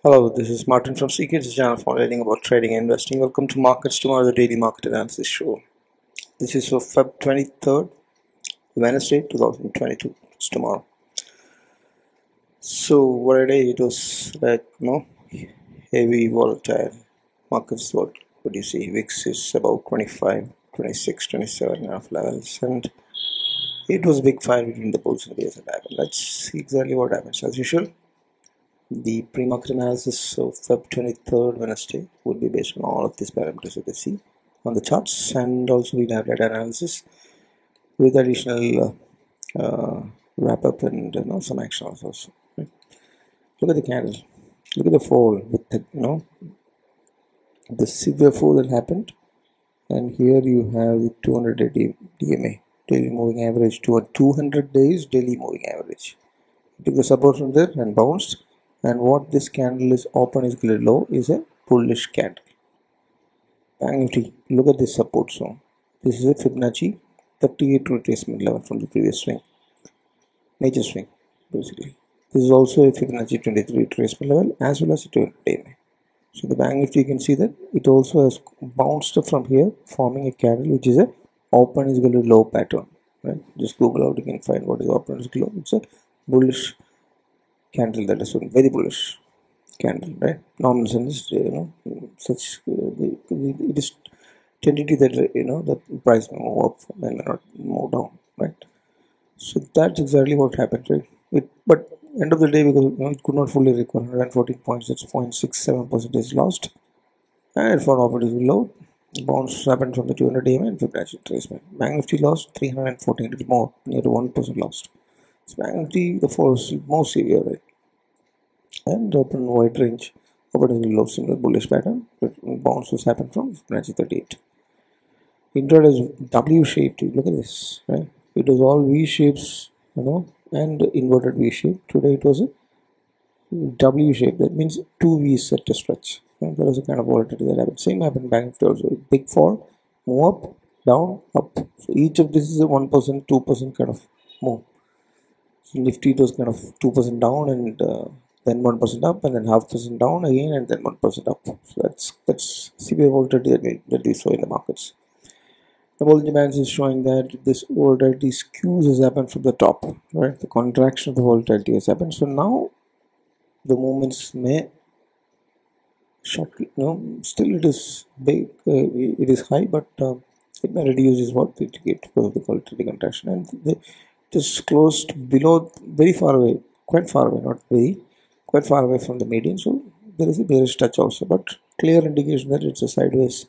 Hello, this is Martin from Secrets channel for learning about trading and investing. Welcome to Markets Tomorrow, the daily market analysis show. This is for Feb 23rd, Wednesday, 2022. It's tomorrow. So, what a day it was like, heavy, volatile. Markets, what do you see? VIX is about 25, 26, 27 and a half levels. And it was a big fight between the bulls and bears that happened. Let's see exactly what happens. As usual, the pre-market analysis of Feb 23rd Wednesday would be based on all of these parameters that you see on the charts, and also we'll have data analysis with additional wrap-up and some action also. Right? Look at the candle. Look at the fall with the severe fall that happened, and here you have the 200-day DMA, daily moving average, to a 200 days daily moving average. It took the support from there and bounced. And what this candle is open is clear low is a bullish candle. Bank Nifty, look at this support zone. This is a Fibonacci 38 retracement level from the previous swing, major swing basically. This is also a Fibonacci 23 retracement level as well as a 200-day. So the Bank Nifty, you can see that it also has bounced up from here, forming a candle which is a open is equal to low pattern. Right? Just Google out, you can find what is open is low. It's a bullish candle, that is very bullish candle, right? Normal sense, such it is tendency that the price may move up and may not move down, right? So that's exactly what happened, right? But end of the day, because it could not fully recover, 114 points, that's 0.67% is lost, and for opportunity low, bounce happened from the 200 EMA and Fibonacci retracement. Bank Nifty lost 314, it is more, near 1% lost. So Bank Nifty, the fall is more severe, right? And open wide range, open in low similar bullish pattern, but bounces happen from Fibonacci 38. Intraday is W shaped. Look at this, right? It was all V shapes, and inverted V shape. Today it was a W shape. That means two V's set to stretch. And there was a kind of volatility that happened. Same happened Bank Nifty also. Big fall, move up, down, up. So each of this is a 1%, 2% kind of move. So Nifty was kind of 2% down and then 1% up, and then 0.5% down again, and then 1% up. So that's severe volatility that we saw in the markets. The Bollinger Bands is showing that this volatility skews has happened from the top, right? The contraction of the volatility has happened. So now the movements may shortly, still it is big, it is high, but it may reduce is what we get because of the volatility contraction, and it is closed below, very far away, quite far away, not very, quite far away from the median. So there is a bearish touch also, but clear indication that it's a sideways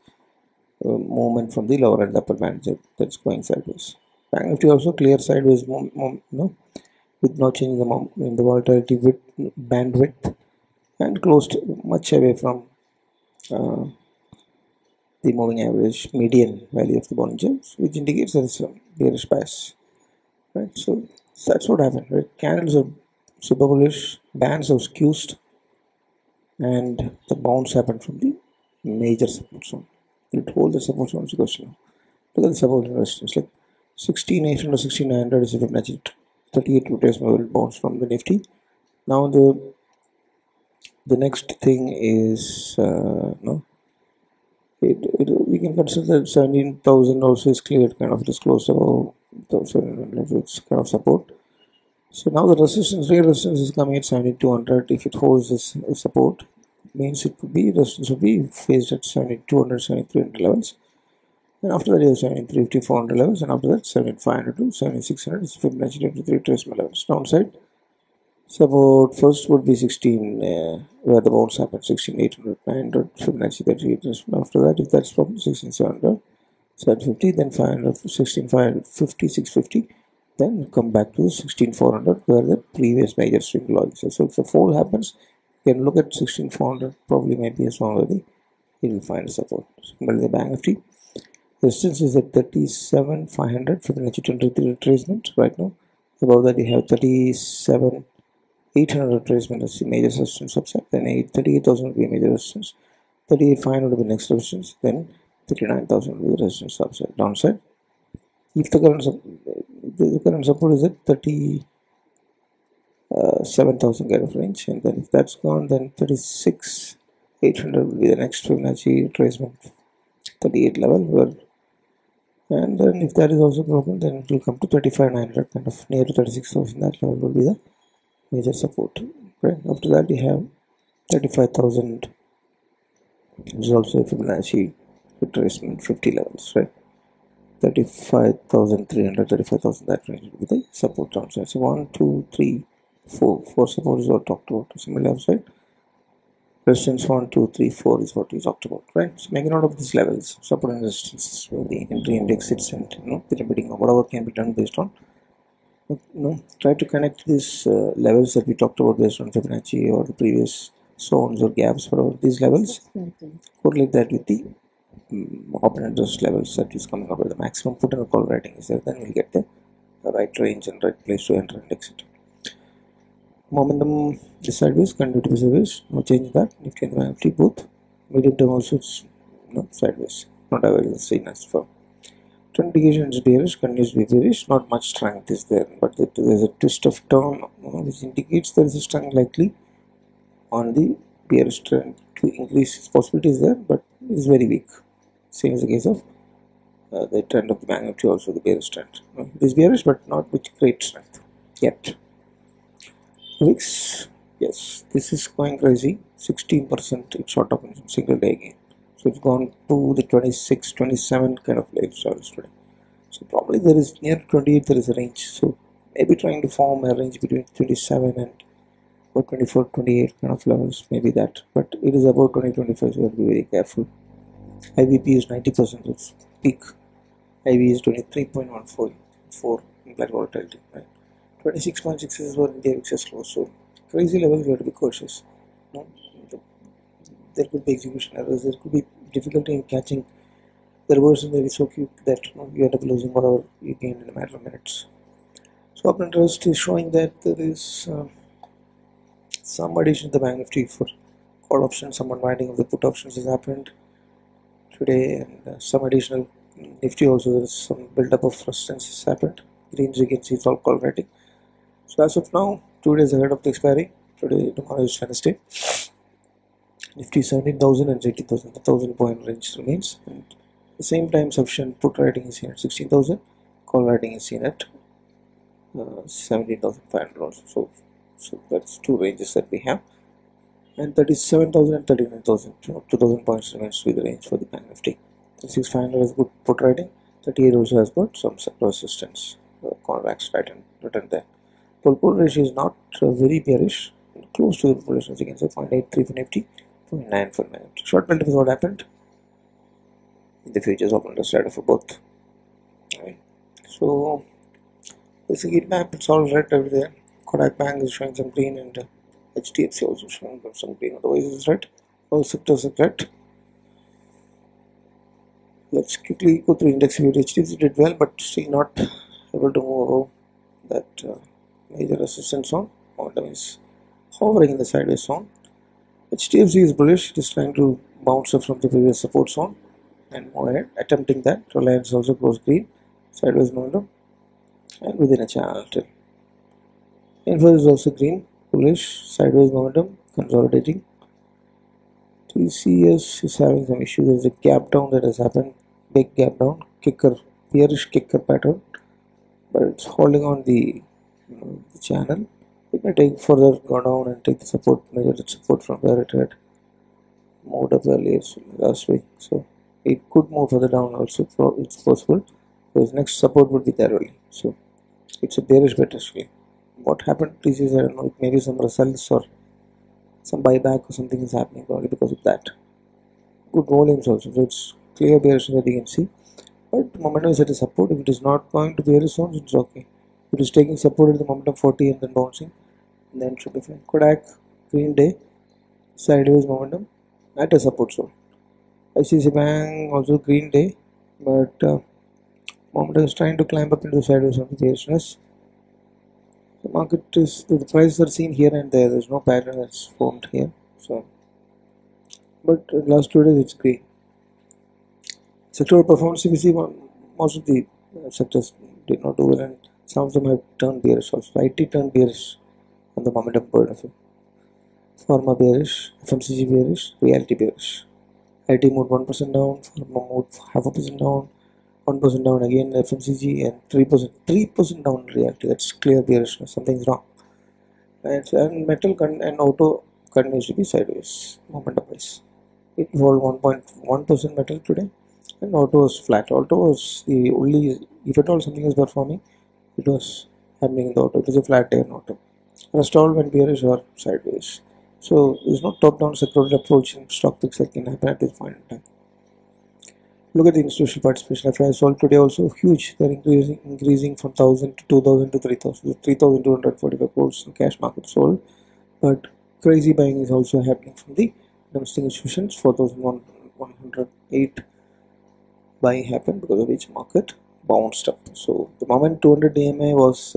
movement from the lower and upper band that's going sideways. Bank Nifty also clear sideways with no change in the volatility bandwidth, and closed much away from uh, the moving average median value of the Bollinger, which indicates there is a bearish bias, right? So that's what happened, right? Candles are super bullish, bands are skewed, and the bounce happened from the major support zone. It hold the support zone is a question. Look at the support and resistance, like 16,800 or 16,900 is a Fibonacci 38 retracement bounce from the Nifty. Now the next thing is we can consider that 17,000 also is cleared, kind of disclosed above 1,700, it's kind of support. So now the real resistance is coming at 7,200. If it holds this support, means it would be resistance will be faced at 7,200, 7,300 levels, and after that you have 7,350, 400 levels, and after that 7,500 to 7,600 is Fibonacci 23 retracement levels. Downside support first would be 16, where the bounce happened, 16,800, 900 Fibonacci 30 retracement. After that, if that's problem, 16,700, 750, then 500, 16,550, 650. Then come back to 16,400 where the previous major swing logic is. So if the fall happens, you can look at 16,400, probably maybe a zone where you will find support. Similarly, the Bank Nifty resistance is at 37,500 Fibonacci 23 retracement right now. Above that you have 37,800 retracement as the major resistance subset. Then 38,000 will be a major resistance. 38,500 will be the next resistance. Then 39,000 will be the resistance subset. Downside, if the current support is at 7,000 kind of range, and then if that's gone, then 36,800 will be the next Fibonacci retracement, 38 level, where, and then if that is also broken, then it will come to 35,900, kind of near to 36,000. That level will be the major support. Right after that, we have 35,000, which is also a Fibonacci retracement, 50 levels, right? 35,300, 35,000, that range will be the support downside. So 1, 2, 3, 4 support is what talked about. Similar upside. Resistance 1, 2, 3, 4 is what we talked about, right? So make a note of these levels, support and resistance, the entry and exits, and pyramiding or whatever can be done based on. Try to connect these levels that we talked about based on Fibonacci or the previous zones or gaps, whatever these levels. Correlate that with the open interest levels that is coming up with the maximum put and call rating is there, then we'll get the right range and right place to enter and exit. Momentum is sideways, continue to be sideways, no change in that. Nifty and FT both. Medium term also it's sideways, not available seen as for. Trend indication is bearish, continues to be bearish, not much strength is there, but there is a twist of turn which indicates there is a strength likely on the bearish trend to increase. Its possibility is there, but it is very weak. Same as the case of the trend of the magnitude, also the bearish trend. It is bearish, but not with great strength yet. VIX, yes, this is going crazy. 16% it shot up in single day again. So it's gone to the 26, 27 kind of levels today. So probably there is near 28, there is a range. So maybe trying to form a range between 27 and or 24, 28 kind of levels, maybe that. But it is about 20, 25, so you have to be very careful. IVP is 90%, its peak. IV is 23.144 implied volatility, right? 26.6 is where India VIX is close. So crazy levels, you have to be cautious. There could be execution errors, there could be difficulty in catching the reversal may be so quick that you end up losing whatever you gained in a matter of minutes. So open interest is showing that there is some addition to the Bank Nifty for call options, some unwinding of the put options has happened today, and some additional Nifty also there is some build up of resistance has happened. Greens you can see it's all call writing. So as of now, 2 days ahead of the expiry, tomorrow is Wednesday. Nifty 17,000 and 18,000, the 1,000 point range remains, and at the same time sufficient put writing is seen at 16,000, call writing is seen at 17,500 also. So that's two ranges that we have, and 37,000 and 39,000, 2,000 points remains to be the range for the Bank Nifty. 36,500 has good put writing, 38 also has got some resistance, convex written there. Pull ratio is not very bearish, close to the pull ratio, as you can say, 0.83 for Nifty, 0.9 for Nifty. Short belt is what happened in the futures open interest data for both. Right. So basically map, it's all red over there. Kodak Bank is showing some green, and HDFC also showing some green, otherwise it's red. All sectors are red. Let's quickly go through index view. HDFC did well, but still not able to move above that major resistance zone. Momentum is hovering in the sideways zone. HDFC is bullish, it is trying to bounce up from the previous support zone and move ahead, attempting that. Reliance also closed green, sideways momentum, and within a channel till. Info is also green, bullish, sideways momentum, consolidating. TCS is having some issues. There is a gap down that has happened, big gap down, kicker, bearish kicker pattern, but it's holding on the channel. It may take further go down and take the support, measure the support from where it had moved up earlier last week. So it could move further down also. It's possible. Because next support would be there only. So it's a bearish bet actually. What happened to TCS, I don't know. It may be some results or some buyback or something is happening probably because of that. Good volumes also. So it's clear bearish that you can see. But momentum is at a support. If it is not going to bearish zones, it's okay. If it is taking support at the momentum 40 and then bouncing, then should be fine. Kodak, green day, sideways momentum at a support zone. ICICI Bank also green day, but momentum is trying to climb up into the sideways of the bearishness. The market is, the prices are seen here and there. There's no pattern that's formed here. So, but last 2 days it's green. Sectoral performance, you see, most of the sectors did not do well, and some of them have turned bearish also. IT turned bearish and the momentum benefit. Pharma bearish, FMCG bearish, realty bearish. IT moved 1% down, Pharma moved 0.5% down, 1% down again FMCG, and 3% down realty. That's clear bearishness. Something's wrong. And metal and auto continues to be sideways, momentum wise. It rolled 1.1% metal today, and auto was flat. Auto was the only, if at all something is performing, it was happening in the auto. It was a flat day in auto. Rest all went bearish or sideways. So there's no top-down sectoral approach in stock picks that can happen at this point in time. Look at the institutional participation. FII sold today also huge. They're increasing from 1,000 to 2,000 to 3,000. 3,245 crores in cash market sold. But crazy buying is also happening from the domestic institutions. 4,108 buying happened because of which market bounced up. So the moment 200 DMA was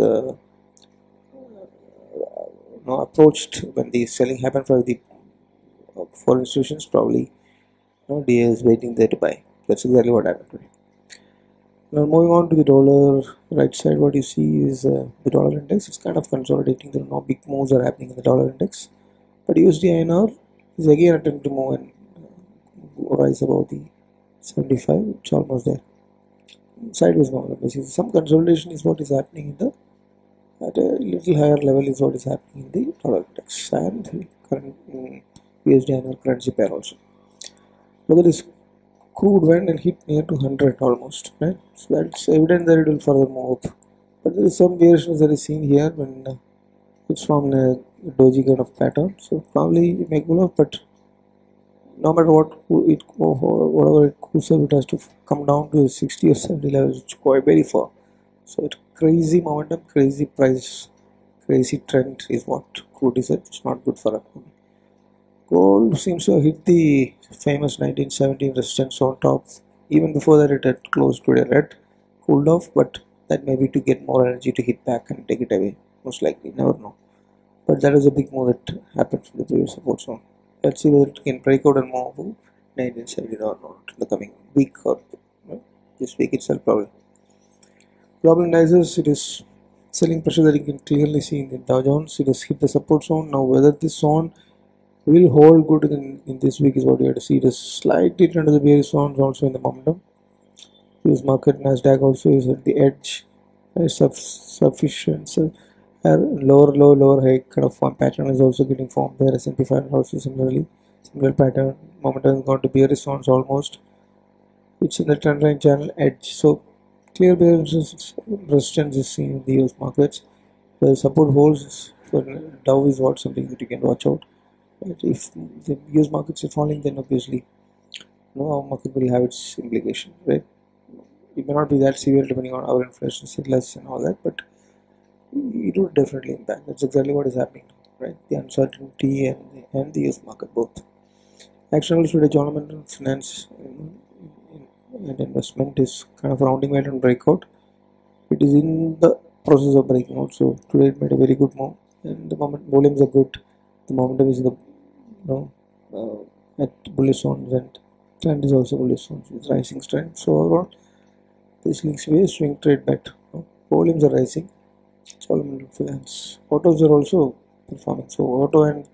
approached, when the selling happened for the for institutions, probably DA is waiting there to buy. That's exactly what happened today. Now moving on to the dollar, right side, what you see is the dollar index. It's kind of consolidating. There are no big moves are happening in the dollar index, but USD INR is again attempting to move and rise above the 75. It's almost there. Sideways movement. Basically, some consolidation is what is happening in the at a little higher level is what is happening in the dollar index and the current USD INR currency pair also. Look at this. Crude went and hit near to 100 almost, right? So that's evident that it will further move up. But there is some bearishness that is seen here when it's from a doji kind of pattern. So probably it may go up, but no matter what it whatever it goes up, it has to come down to 60 or 70 levels, which is quite very far. So it's crazy momentum, crazy price, crazy trend is what crude is. It's not good for us. Gold seems to have hit the famous 1917 resistance on top. Even before that, it had closed to a red, cooled off, but that may be to get more energy to hit back and take it away. Most likely, never know. But that is a big move that happened from the previous support zone. Let's see whether it can break out and move to 1917 or not in the coming week or this week itself, probably. Global indices, it is selling pressure that you can clearly see in the Dow Jones. It has hit the support zone. Now, whether this zone will hold good in this week is what we have to see. It is slightly under the bearish zones also in the momentum. US market, Nasdaq also is at the edge. Sufficient. So, lower low, lower high kind of one pattern is also getting formed there. S&P 500 also similar pattern. Momentum is going to bearish zones almost. It's in the trend line channel edge. So clear bearish resistance is seen in the US markets. The support holds for Dow is what something that you can watch out. If the US markets are falling, then obviously our market will have its implication, right? It may not be that severe depending on our inflation is less and all that, but it would definitely impact. That's exactly what is happening, right? The uncertainty and the US market both. Action today, Jonathan Finance and investment is kind of rounding weight and breakout. It is in the process of breaking out. So today it made a very good move, and the moment volumes are good. The momentum is in the at bullish zones, and trend is also bullish zones with rising trend. So overall, this links to a swing trade bet. Volumes are rising. Solomon Finance. Autos are also performing. So auto and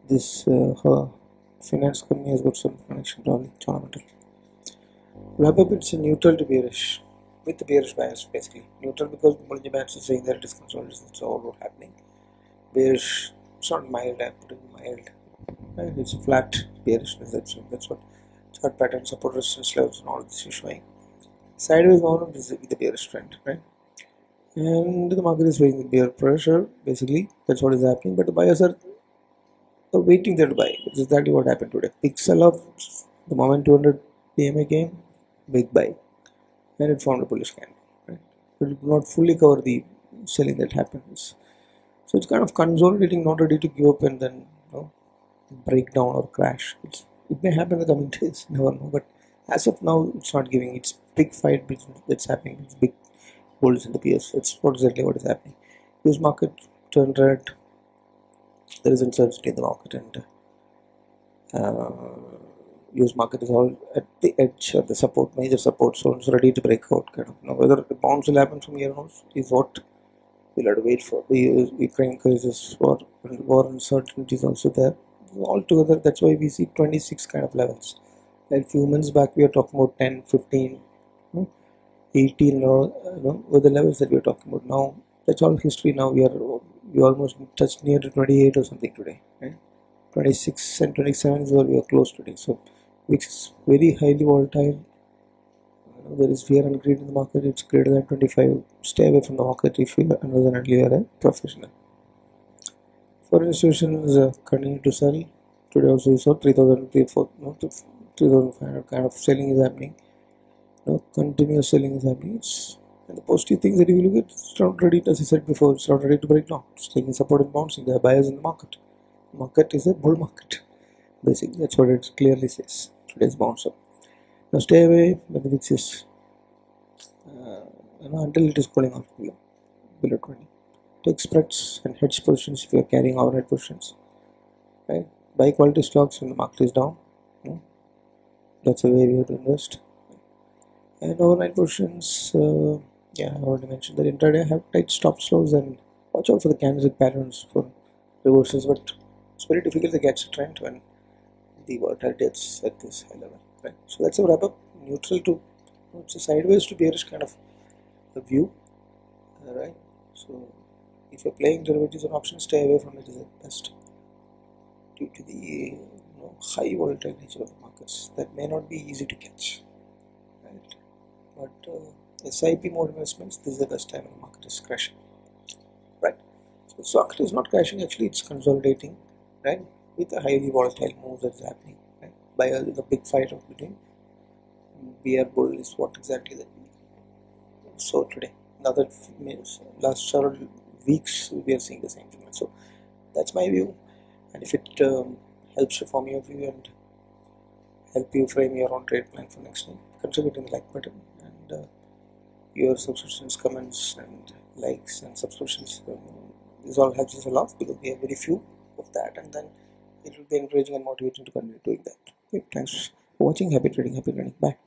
this finance company has got some connection probably. Wrap up, it's a neutral to bearish with the bearish bias basically. Neutral because Bollinger Bands is saying that it is consolidation. That's all happening. Bearish, it's not mild, I put it mild. Right? It's a flat bearishness. That's what chart pattern, support resistance levels and all this is showing. Sideways movement is with the bearish trend, right? And the market is weighing with bear pressure, basically. That's what is happening. But the buyers are waiting there to buy. That's exactly what happened today. Big sell off, the moment 200 PMA came, big buy. And it formed a bullish candle, right? But it did not fully cover the selling that happens. So it's kind of consolidating, not ready to give up and then break down or crash. It may happen in the coming days, never know. But as of now, it's not giving. It's big fight that's happening. It's big bulls in the PS. That's exactly what is happening. US market turned red. There is uncertainty in the market, and US market is all at the edge of the major support zones, ready to break out. Kind of. Now, whether the bounce will happen from here on is what We'll have to wait for the Ukraine crisis and war uncertainty is also there. Altogether, that's why we see 26 kind of levels. Like few months back, we are talking about 10, 15, 18, were the levels that we are talking about now. That's all history. Now we almost touched near to 28 or something today. Right? 26 and 27 is where we are close today. So, which is very highly volatile. There is fear and greed in the market. It's greater than 25. Stay away from the market if you are unless you are a professional. Foreign institutions continue to sell. Today also we saw 3,000, 3,500 kind of selling is happening. Continuous selling is happening. And the positive things that if you look at, it's not ready, as I said before, it's not ready to break down. It's taking support and bouncing. There are buyers in the market. The market is a bull market. Basically, that's what it clearly says. Today's bounce up. Now stay away when the VIX is until it is pulling off below 20. Take spreads and hedge positions if you are carrying overnight positions. Right? Buy quality stocks when the market is down. That's a way we have to invest. And overnight positions, I already mentioned that intraday have tight stop loss and watch out for the candlestick patterns for reversals. But it's very difficult to catch a trend when the volatility is at this high level. Right? So that's a wrap up. Neutral to it's a sideways to bearish kind of a view. Right? So if you're playing derivatives or options, stay away from it is the best due to the high volatile nature of the markets that may not be easy to catch. Right? But SIP mode investments, this is the best time when the market is crashing. Right? So the stock is not crashing, actually it's consolidating, right? With a highly volatile move that's happening. Right? By the big fight of between bear bull is what exactly that means. So today, another last several weeks we are seeing the same thing. So that's my view, and if it helps to form your view and help you frame your own trade plan for next time, consider hitting the like button and your subscriptions, comments and likes and subscriptions. This all helps us a lot because we have very few of that, and then it will be encouraging and motivating to continue doing that. Okay, thanks for watching. Happy trading. Bye.